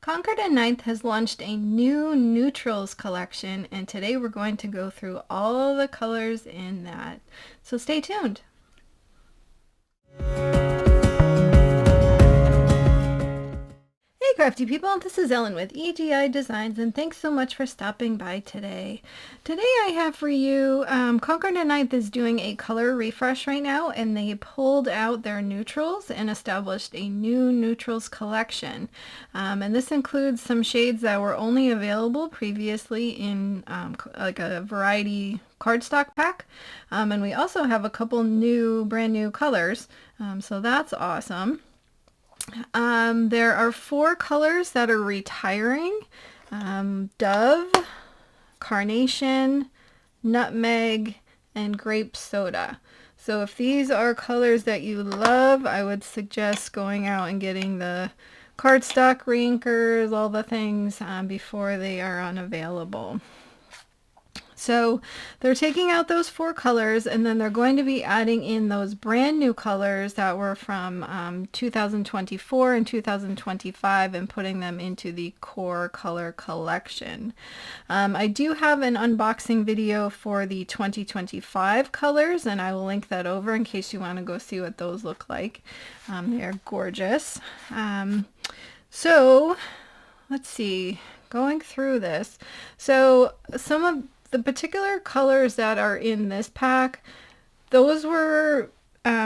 Concord 9th has launched a new neutrals collection, and today we're going to go through all the colors in that. So stay tuned. Hey crafty people, this is Ellen with EGI Designs, and thanks so much for stopping by today. Today I have for you, Concord 9th is doing a color refresh right now, and they pulled out their neutrals and established a new neutrals collection. And this includes some shades that were only available previously in like a variety cardstock pack. And we also have a couple brand new colors, so that's awesome. There are 4 colors that are retiring: Dove, Carnation, Nutmeg, and Grape Soda. So if these are colors that you love, I would suggest going out and getting the cardstock, reinkers, all the things before they are unavailable. So they're taking out those 4 colors, and then they're going to be adding in those brand new colors that were from 2024 and 2025 and putting them into the core color collection. I do have an unboxing video for the 2025 colors, and I will link that over in case you want to go see what those look like. They are gorgeous. So let's see, going through this. So some of the particular colors that are in this pack, those were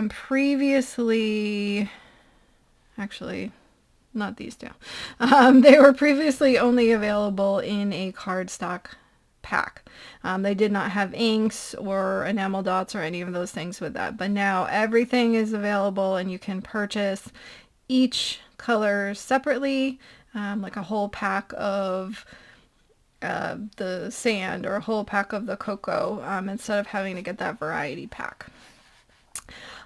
previously, actually not these two, they were previously only available in a cardstock pack. They did not have inks or enamel dots or any of those things with that, but now everything is available and you can purchase each color separately, like a whole pack of the sand or a whole pack of the cocoa, instead of having to get that variety pack.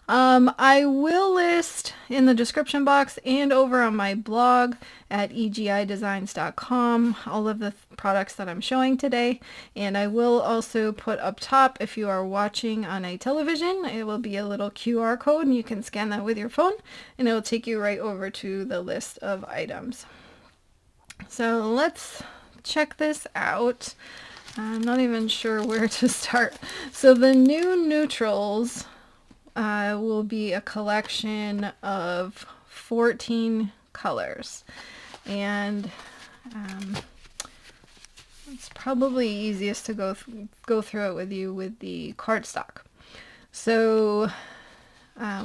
I will list in the description box and over on my blog at egidesigns.com all of the products that I'm showing today, and I will also put up top, if you are watching on a television, it will be a little QR code and you can scan that with your phone and it will take you right over to the list of items. So let's check this out. I'm not even sure where to start. So the new neutrals will be a collection of 14 colors, and it's probably easiest to go through it with you with the cardstock. So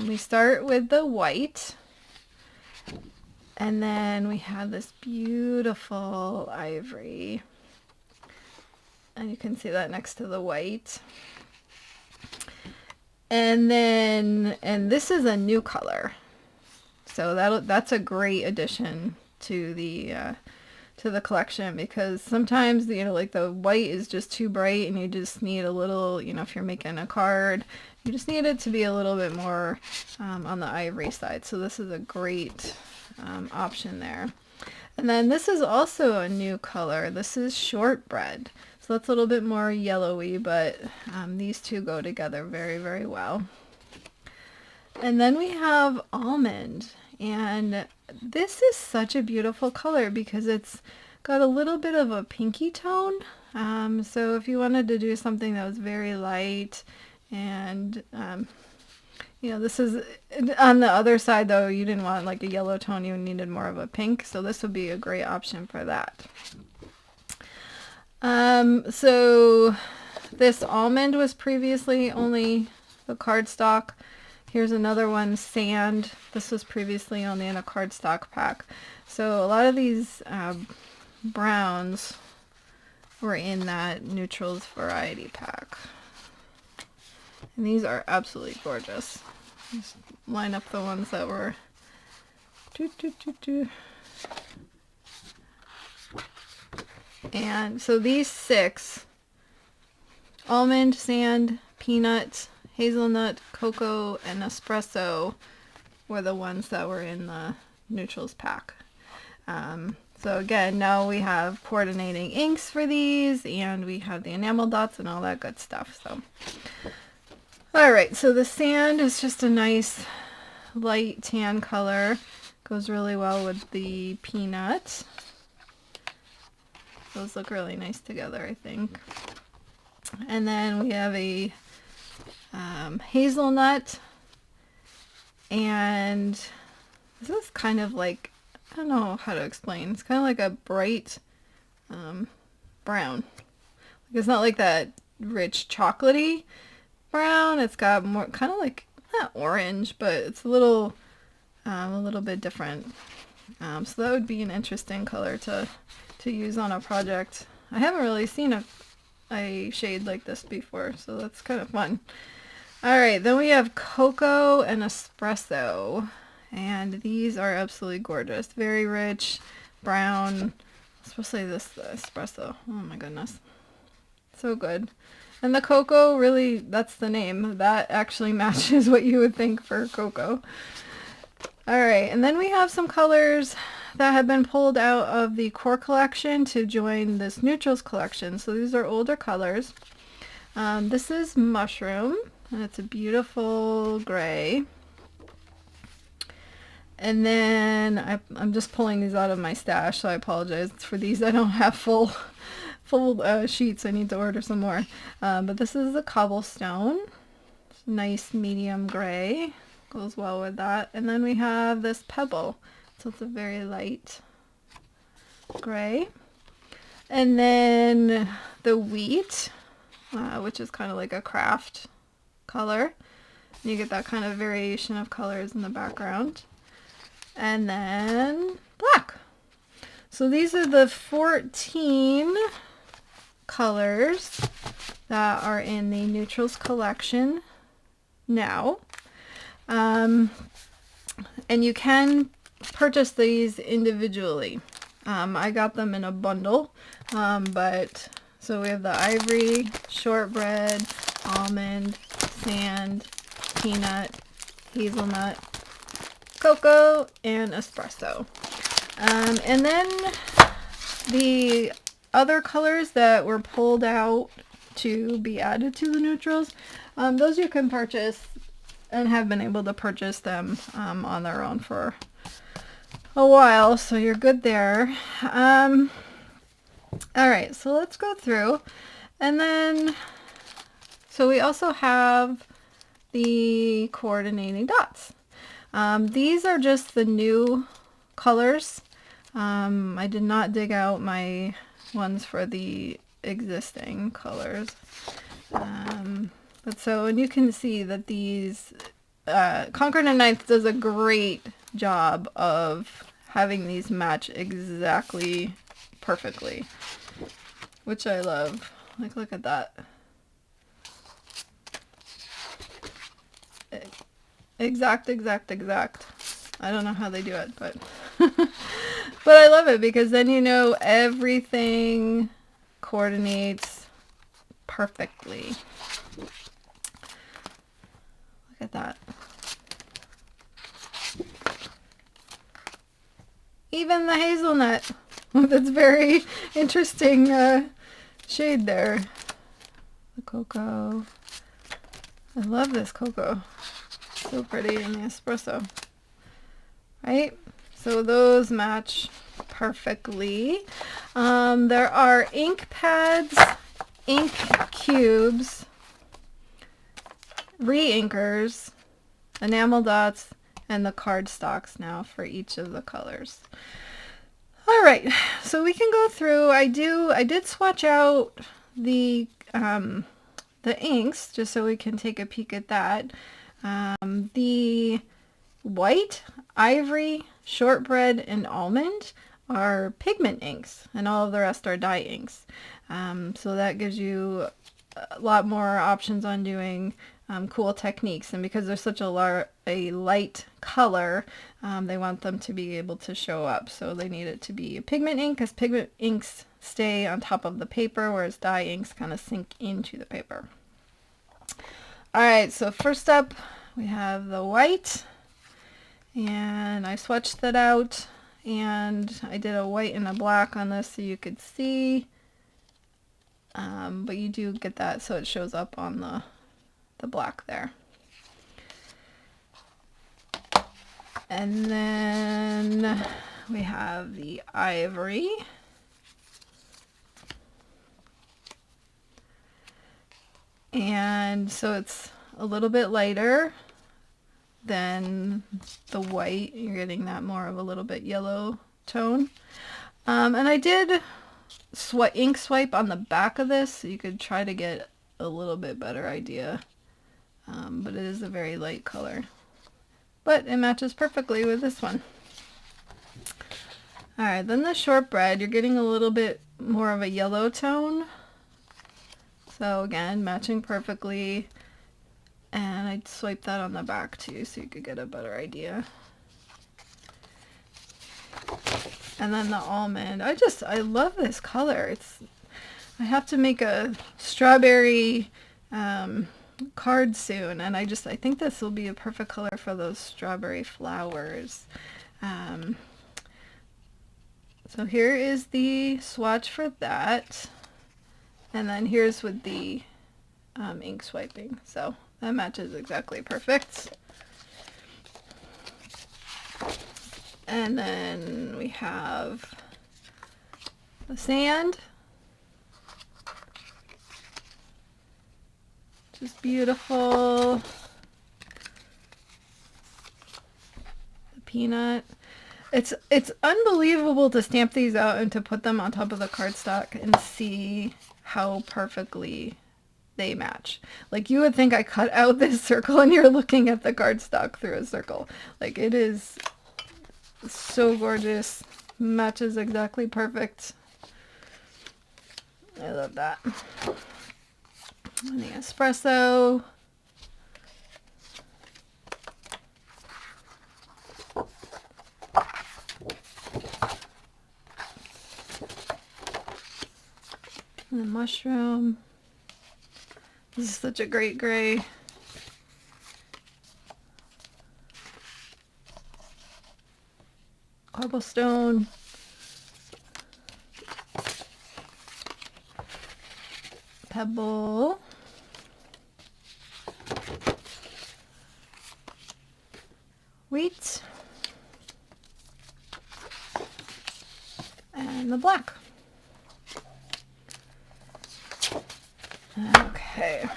we start with the white. And then we have this beautiful ivory, and you can see that next to the white. And this is a new color, so that's a great addition to the collection, because sometimes, you know, like the white is just too bright and you just need a little, you know, if you're making a card, you just need it to be a little bit more on the ivory side. So this is a great option there. And then this is also a new color. This is Shortbread. So that's a little bit more yellowy, but these two go together very, very well. And then we have Almond, and this is such a beautiful color because it's got a little bit of a pinky tone. So if you wanted to do something that was very light, and you know, this is on the other side though, you didn't want like a yellow tone, you needed more of a pink, so this would be a great option for that. So this Almond was previously only the cardstock. Here's another one, Sand. This was previously only in a cardstock pack. So a lot of these browns were in that neutrals variety pack. And these are absolutely gorgeous. Just line up the ones that were And so these 6, Almond, Sand, Peanut, Hazelnut, Cocoa, and Espresso, were the ones that were in the neutrals pack. So again, now we have coordinating inks for these, and we have the enamel dots and all that good stuff. So alright, so the sand is just a nice light tan color. Goes really well with the peanut. Those look really nice together, I think. And then we have a hazelnut, and this is kind of like, I don't know how to explain. It's kind of like a bright brown. It's not like that rich chocolatey brown. It's got more kind of like, not orange, but it's a little bit different. So that would be an interesting color to use on a project. I haven't really seen a shade like this before, so that's kind of fun. Alright, then we have Cocoa and Espresso, and these are absolutely gorgeous. Very rich brown, especially this Espresso. Oh my goodness, so good. And the cocoa, really, that's the name. That actually matches what you would think for cocoa. Alright, and then we have some colors that have been pulled out of the core collection to join this neutrals collection. So these are older colors. This is Mushroom, and it's a beautiful gray. And then I'm just pulling these out of my stash, so I apologize for these. I don't have full sheets. I need to order some more. But this is the Cobblestone. It's nice medium gray. Goes well with that. And then we have this Pebble. So it's a very light gray. And then the Wheat, which is kind of like a craft color. You get that kind of variation of colors in the background. And then black. So these are the 14 colors that are in the neutrals collection now. And you can purchase these individually. I got them in a bundle, but so we have the Ivory, Shortbread, Almond, Sand, Peanut, Hazelnut, Cocoa, and Espresso. And then the other colors that were pulled out to be added to the neutrals, those you can purchase and have been able to purchase them on their own for a while, so you're good there. Alright, so let's go through. And then, so we also have the coordinating dots. These are just the new colors. I did not dig out my ones for the existing colors. But so, and you can see that these, Concord 9th does a great job of having these match exactly perfectly, which I love. Like, look at that. Exact. I don't know how they do it, but but I love it because then you know everything coordinates perfectly. Look at that. Even the hazelnut with its very interesting shade there. The cocoa. I love this cocoa. So pretty in the espresso. Right? So those match perfectly. There are ink pads, ink cubes, reinkers, enamel dots, and the cardstocks now for each of the colors. All right, so we can go through. I did swatch out the inks just so we can take a peek at that. The white, ivory, shortbread, and almond are pigment inks, and all of the rest are dye inks. So that gives you a lot more options on doing cool techniques, and because they're such a light color, they want them to be able to show up. So they need it to be a pigment ink, because pigment inks stay on top of the paper, whereas dye inks kind of sink into the paper. Alright, so first up we have the white, and I swatched that out, and I did a white and a black on this so you could see, but you do get that so it shows up on the black there. And then we have the ivory, And so it's a little bit lighter than the white. You're getting that more of a little bit yellow tone. And I did ink swipe on the back of this, so you could try to get a little bit better idea. But it is a very light color. But it matches perfectly with this one. Alright, then the shortbread, you're getting a little bit more of a yellow tone. So again, matching perfectly. And I'd swipe that on the back too, so you could get a better idea. And then the almond, I love this color. I have to make a strawberry card soon, and I think this will be a perfect color for those strawberry flowers. So here is the swatch for that, and then here's with the ink swiping. So that matches exactly perfect. And then we have the sand. Just beautiful. The peanut. It's unbelievable to stamp these out and to put them on top of the cardstock and see how perfectly they match. Like, you would think I cut out this circle and you're looking at the cardstock through a circle. Like, it is so gorgeous. Matches exactly perfect. I love that. And the espresso. And the mushroom. This is such a great gray. Cobblestone. Pebble. Wheat. And the black. Okay.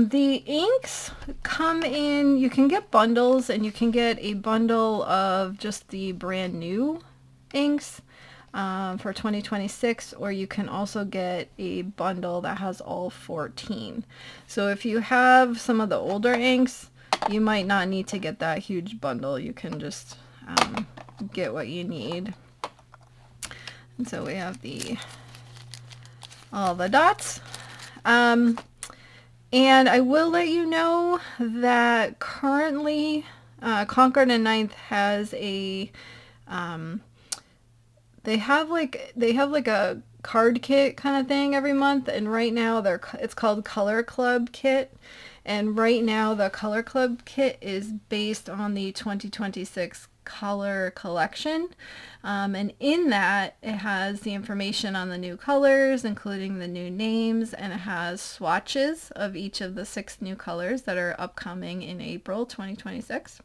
The inks come in, you can get bundles, and you can get a bundle of just the brand new inks for 2026, or you can also get a bundle that has all 14. So if you have some of the older inks, you might not need to get that huge bundle. You can just get what you need. And so we have all the dots. And I will let you know that currently Concord 9th has a they have like a card kit kind of thing every month, and right now it's called Color Club Kit, and right now the Color Club Kit is based on the 2026 color collection, and in that it has the information on the new colors, including the new names, and it has swatches of each of the 6 new colors that are upcoming in April 2026.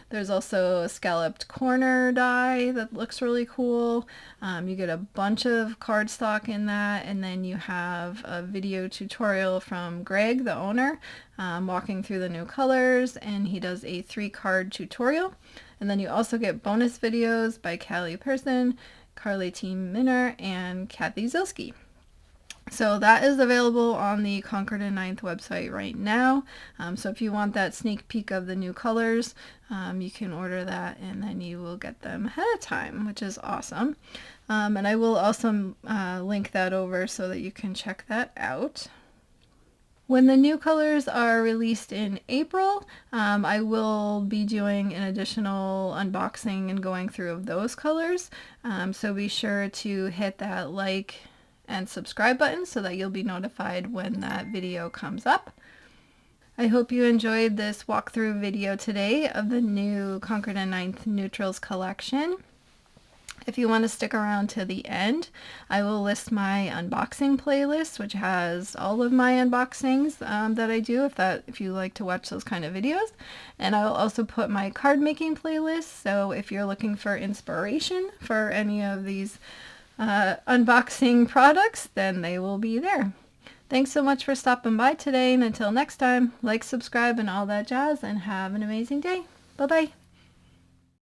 There's also a scalloped corner die that looks really cool. You get a bunch of cardstock in that, and then you have a video tutorial from Greg, the owner, walking through the new colors, and he does a 3-card tutorial. And then you also get bonus videos by Callie Person, Carly T. Minner, and Kathy Zilski. So that is available on the Concord 9th website right now. So if you want that sneak peek of the new colors, you can order that, and then you will get them ahead of time, which is awesome. And I will also link that over so that you can check that out. When the new colors are released in April, I will be doing an additional unboxing and going through of those colors. So be sure to hit that like and subscribe button so that you'll be notified when that video comes up. I hope you enjoyed this walkthrough video today of the new Concord 9th Neutrals collection. If you want to stick around to the end, I will list my unboxing playlist, which has all of my unboxings that I do, if you like to watch those kind of videos. And I will also put my card making playlist, so if you're looking for inspiration for any of these unboxing products, then they will be there. Thanks so much for stopping by today, and until next time, like, subscribe, and all that jazz, and have an amazing day. Bye-bye.